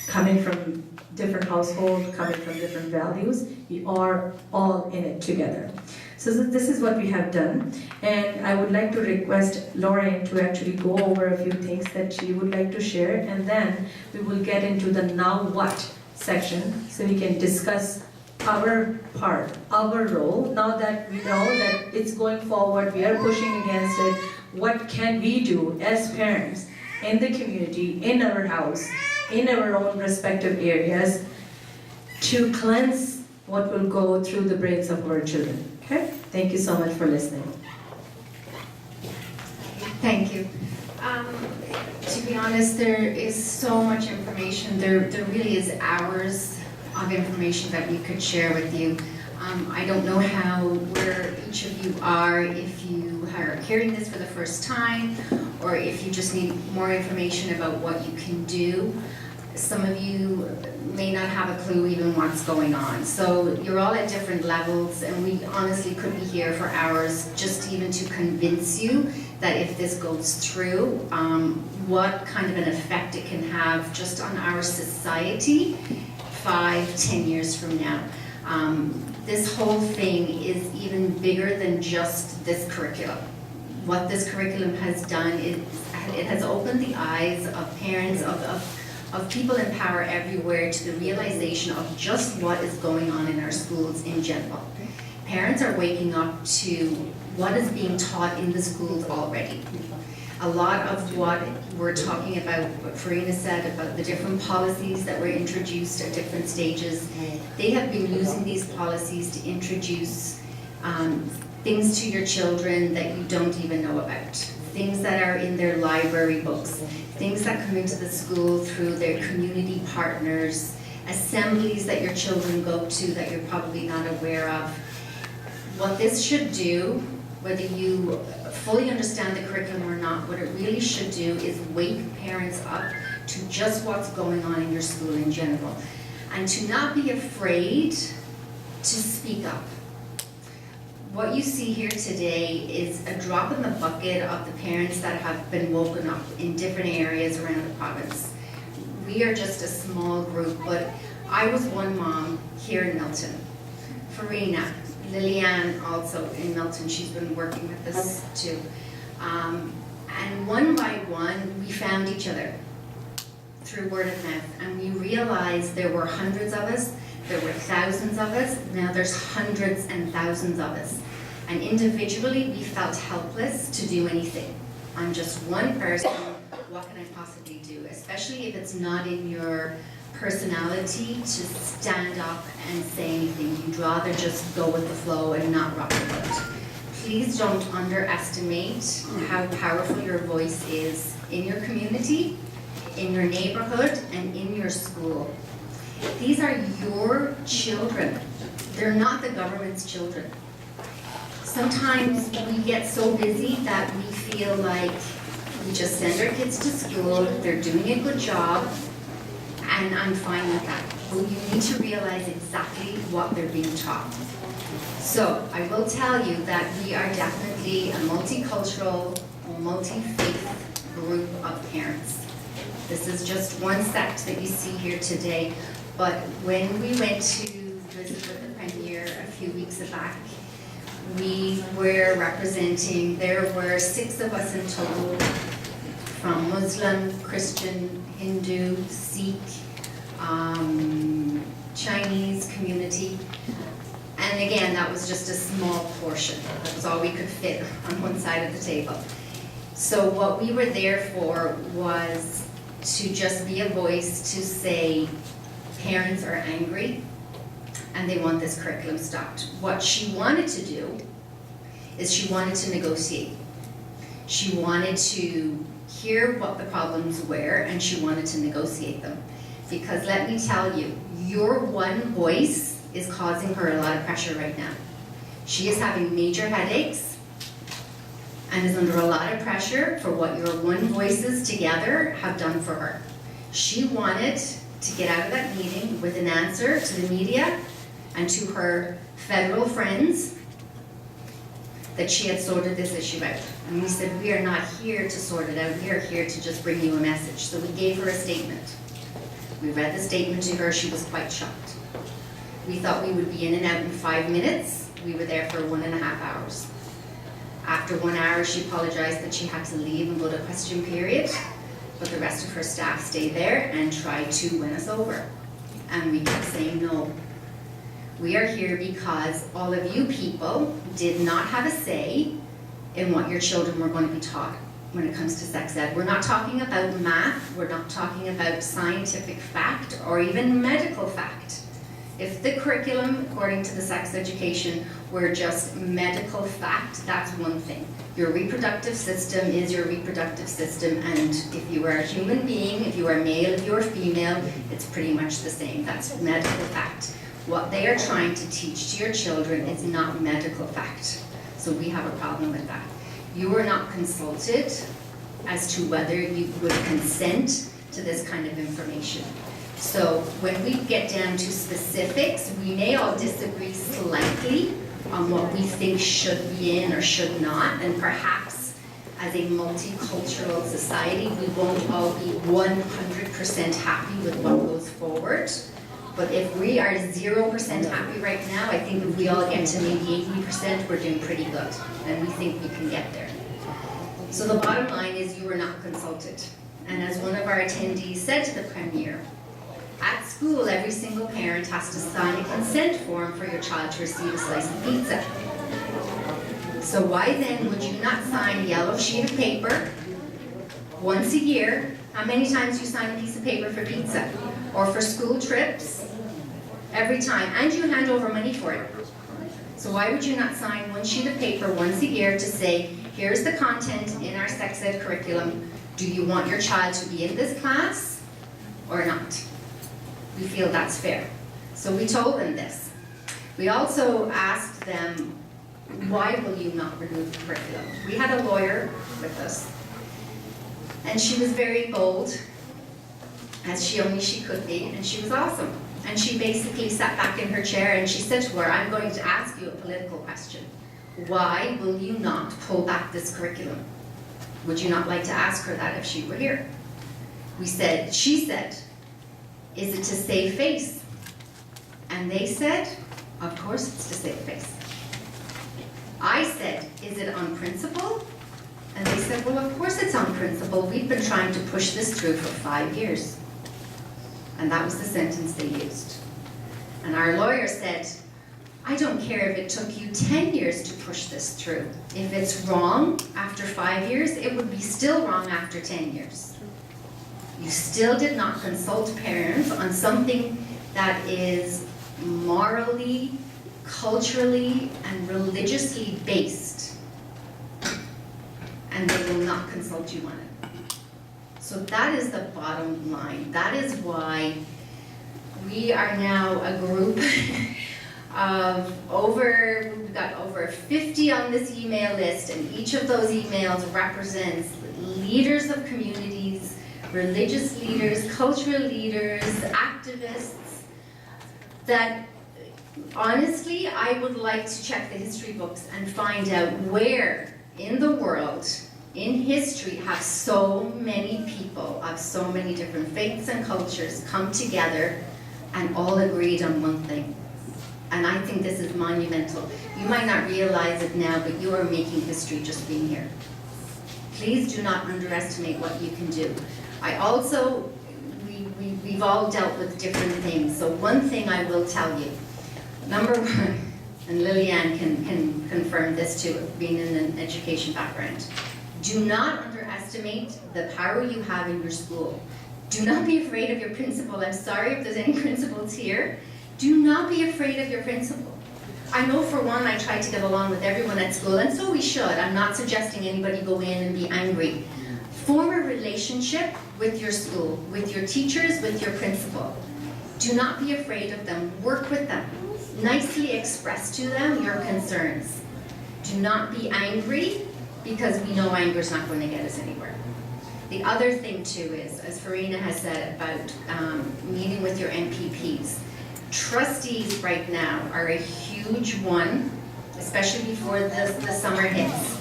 coming from different households, coming from different values. We are all in it together. So this is what we have done, and I would like to request LORRAINE to actually go over a few things that she would like to share, and then we will get into the now what section, so we can discuss our part, our role. Now that we know that it's going forward, we are pushing against it, what can we do as parents in the community, in our house, in our own respective areas, to cleanse what will go through the brains of our children. Okay? Thank you so much for listening. Thank you. To be honest, there is so much information. There really is hours of information that we could share with you. I don't know where each of you are, if you are hearing this for the first time, or if you just need more information about what you can do. Some of you may not have a clue even what's going on. So you're all at different levels, and we honestly could be here for hours just even to convince you that if this goes through, what kind of an effect it can have just on our society 5-10 years from now. This whole thing is even bigger than just this curriculum. What this curriculum has done is it has opened the eyes of parents, of people in power everywhere, to the realization of just what is going on in our schools in general. Parents are waking up to what is being taught in the schools already. A lot of what we're talking about, what Farina said about the different policies that were introduced at different stages, they have been using these policies to introduce things to your children that you don't even know about. Things that are in their library books, things that come into the school through their community partners, assemblies that your children go to that you're probably not aware of. What this should do, whether you fully understand the curriculum or not, what it really should do is wake parents up to just what's going on in your school in general, and to not be afraid to speak up. What you see here today is a drop in the bucket of the parents that have been woken up in different areas around the province. We are just a small group, but I was one mom here in Milton. Farina, Liliane also in Milton, she's been working with us too. And one by one, we found each other through word of mouth, and we realized there were hundreds of us, there were thousands of us, now there's hundreds and thousands of us. And individually, we felt helpless to do anything. I'm just one person, what can I possibly do? Especially if it's not in your personality to stand up and say anything. You'd rather just go with the flow and not rock the boat. Please don't underestimate how powerful your voice is in your community, in your neighborhood, and in your school. These are your children. They're not the government's children. Sometimes we get so busy that we feel like we just send our kids to school, they're doing a good job, and I'm fine with that. But you need to realize exactly what they're being taught. So I will tell you that we are definitely a multicultural, multi-faith group of parents. This is just one sect that you see here today. But when we went to visit with the Premier a few weeks back, we were representing, there were 6 of us in total, from Muslim, Christian, Hindu, Sikh, Chinese community. And again, that was just a small portion. That was all we could fit on one side of the table. So what we were there for was to just be a voice to say, parents are angry and they want this curriculum stopped. What she wanted to do is she wanted to negotiate. She wanted to hear what the problems were, and she wanted to negotiate them. Because let me tell you, your one voice is causing her a lot of pressure right now. She is having major headaches and is under a lot of pressure for what your one voices together have done for her. She wanted to get out of that meeting with an answer to the media and to her federal friends that she had sorted this issue out. And we said, we are not here to sort it out, we are here to just bring you a message. So we gave her a statement. We read the statement to her, she was quite shocked. We thought we would be in and out in 5 minutes. We were there for 1.5 hours. After 1 hour, she apologized that she had to leave and go to question period, but the rest of her staff stayed there and tried to win us over. And we kept saying no. We are here because all of you people did not have a say in what your children were going to be taught when it comes to sex ed. We're not talking about math, we're not talking about scientific fact or even medical fact. If the curriculum, according to the sex education, were just medical fact, that's one thing. Your reproductive system is your reproductive system, and if you are a human being, if you are male, if you are female, it's pretty much the same. That's medical fact. What they are trying to teach to your children is not medical fact. So we have a problem with that. You were not consulted as to whether you would consent to this kind of information. So when we get down to specifics, we may all disagree slightly on what we think should be in or should not, and perhaps as a multicultural society, we won't all be 100% happy with what goes forward. But if we are 0% happy right now, I think if we all get to maybe 80%, we're doing pretty good, and we think we can get there. So the bottom line is you were not consulted. And as one of our attendees said to the Premier, at school, every single parent has to sign a consent form for your child to receive a slice of pizza. So why then would you not sign a yellow sheet of paper once a year? How many times do you sign a piece of paper for pizza? Or for school trips? Every time. And you hand over money for it. So why would you not sign one sheet of paper once a year to say, here's the content in our sex ed curriculum. Do you want your child to be in this class or not? We feel that's fair. So we told them this. We also asked them, why will you not remove the curriculum? We had a lawyer with us, and she was very bold, as she could be, and she was awesome. And she basically sat back in her chair and she said to her, I'm going to ask you a political question. Why will you not pull back this curriculum? Would you not like to ask her that if she were here? She said, is it to save face? And they said, of course it's to save face. I said, is it on principle? And they said, well, of course it's on principle. We've been trying to push this through for 5 years. And that was the sentence they used. And our lawyer said, I don't care if it took you 10 years to push this through. If it's wrong after 5 years, it would be still wrong after 10 years. You still did not consult parents on something that is morally, culturally, and religiously based. And they will not consult you on it. So that is the bottom line. That is why we are now a group of we've got over 50 on this email list, and each of those emails represents leaders of communities, religious leaders, cultural leaders, activists, that honestly, I would like to check the history books and find out where in the world, in history, have so many people of so many different faiths and cultures come together and all agreed on one thing. And I think this is monumental. You might not realize it now, but you are making history just being here. Please do not underestimate what you can do. We've all dealt with different things. So one thing I will tell you, number one, and Lillian can confirm this too, being in an education background, do not underestimate the power you have in your school. Do not be afraid of your principal. I'm sorry if there's any principals here. Do not be afraid of your principal. I know for one, I try to get along with everyone at school, and so we should. I'm not suggesting anybody go in and be angry. Form a relationship with your school, with your teachers, with your principal. Do not be afraid of them. Work with them. Nicely express to them your concerns. Do not be angry, because we know anger is not going to get us anywhere. The other thing too is, as Farina has said about meeting with your MPPs, trustees right now are a huge one, especially before the summer hits.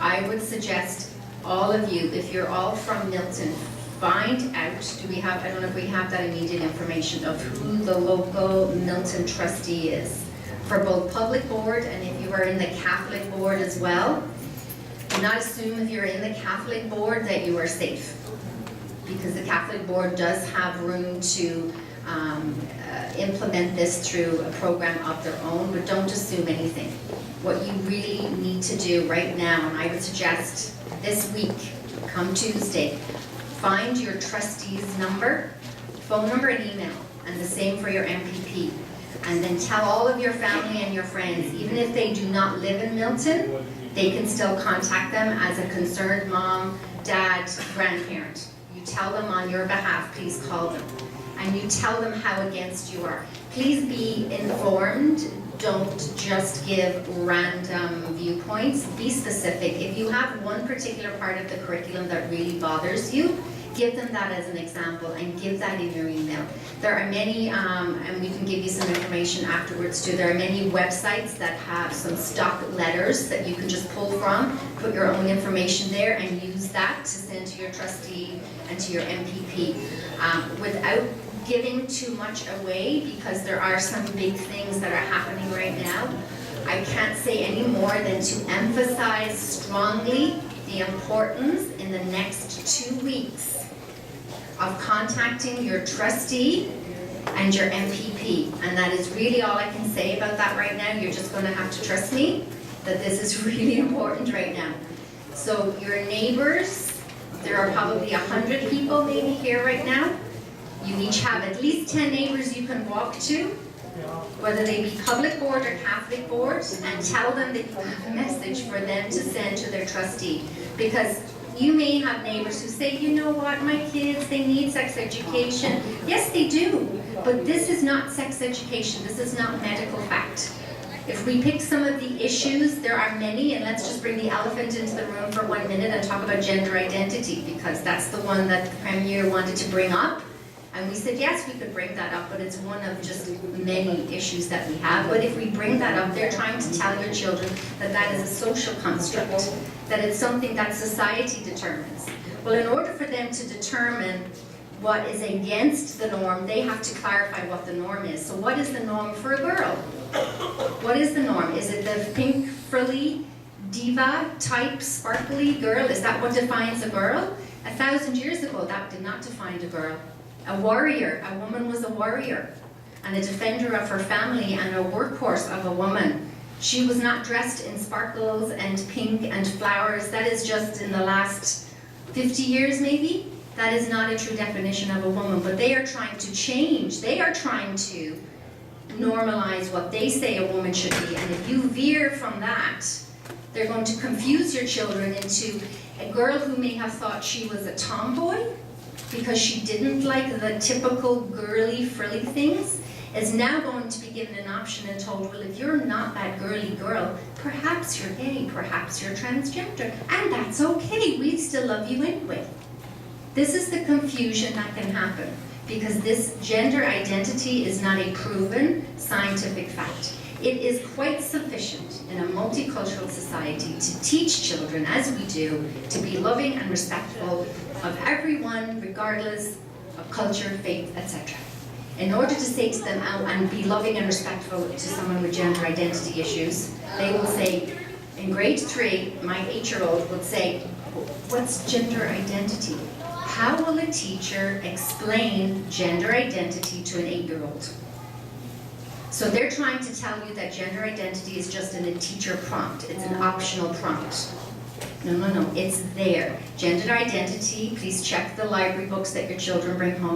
I would suggest all of you, if you're all from Milton, find out, I don't know if we have that immediate information of who the local Milton trustee is for both public board and if you are in the Catholic board as well. Do not assume if you're in the Catholic board that you are safe, because the Catholic board does have room to implement this through a program of their own, but don't assume anything. What you really need to do right now, and I would suggest this week, come Tuesday, find your trustee's number, phone number and email, and the same for your MPP. And then tell all of your family and your friends, even if they do not live in Milton, they can still contact them as a concerned mom, dad, grandparent. You tell them on your behalf, please call them. And you tell them how against you are. Please be informed. Don't just give random viewpoints. Be specific. If you have one particular part of the curriculum that really bothers you, give them that as an example and give that in your email. There are many, and we can give you some information afterwards too, there are many websites that have some stock letters that you can just pull from, put your own information there and use that to send to your trustee and to your MPP. Without giving too much away, because there are some big things that are happening right now, I can't say any more than to emphasize strongly the importance in the next 2 weeks of contacting your trustee and your MPP. And that is really all I can say about that right now. You're just going to have to trust me that this is really important right now. So your neighbors, there are probably 100 people maybe here right now. You each have at least 10 neighbors you can walk to, whether they be public board or Catholic board, and tell them that you have a message for them to send to their trustee. Because you may have neighbors who say, you know what, my kids, they need sex education. Yes, they do, but this is not sex education. This is not medical fact. If we pick some of the issues, there are many, and let's just bring the elephant into the room for 1 minute and talk about gender identity, because that's the one that the Premier wanted to bring up. And we said, yes, we could bring that up, but it's one of just many issues that we have. But if we bring that up, they're trying to tell your children that that is a social construct, that it's something that society determines. Well, in order for them to determine what is against the norm, they have to clarify what the norm is. So what is the norm for a girl? What is the norm? Is it the pink, frilly, diva type, sparkly girl? Is that what defines a girl? 1,000 years ago, that did not define a girl. A warrior, a woman was a warrior and a defender of her family and a workhorse of a woman. She was not dressed in sparkles and pink and flowers. That is just in the last 50 years maybe. That is not a true definition of a woman, but they are trying to change. They are trying to normalize what they say a woman should be. And if you veer from that, they're going to confuse your children into a girl who may have thought she was a tomboy, because she didn't like the typical girly, frilly things, is now going to be given an option and told, well, if you're not that girly girl, perhaps you're gay, perhaps you're transgender, and that's okay, we still love you anyway. This is the confusion that can happen, because this gender identity is not a proven scientific fact. It is quite sufficient in a multicultural society to teach children, as we do, to be loving and respectful of everyone, regardless of culture, faith, etc. In order to say to them, and be loving and respectful to someone with gender identity issues, they will say, in grade 3, my 8-year-old would say, what's gender identity? How will a teacher explain gender identity to an 8-year-old? So they're trying to tell you that gender identity is just in a teacher prompt. It's an optional prompt. No, it's there. Gender identity, please check the library books that your children bring home.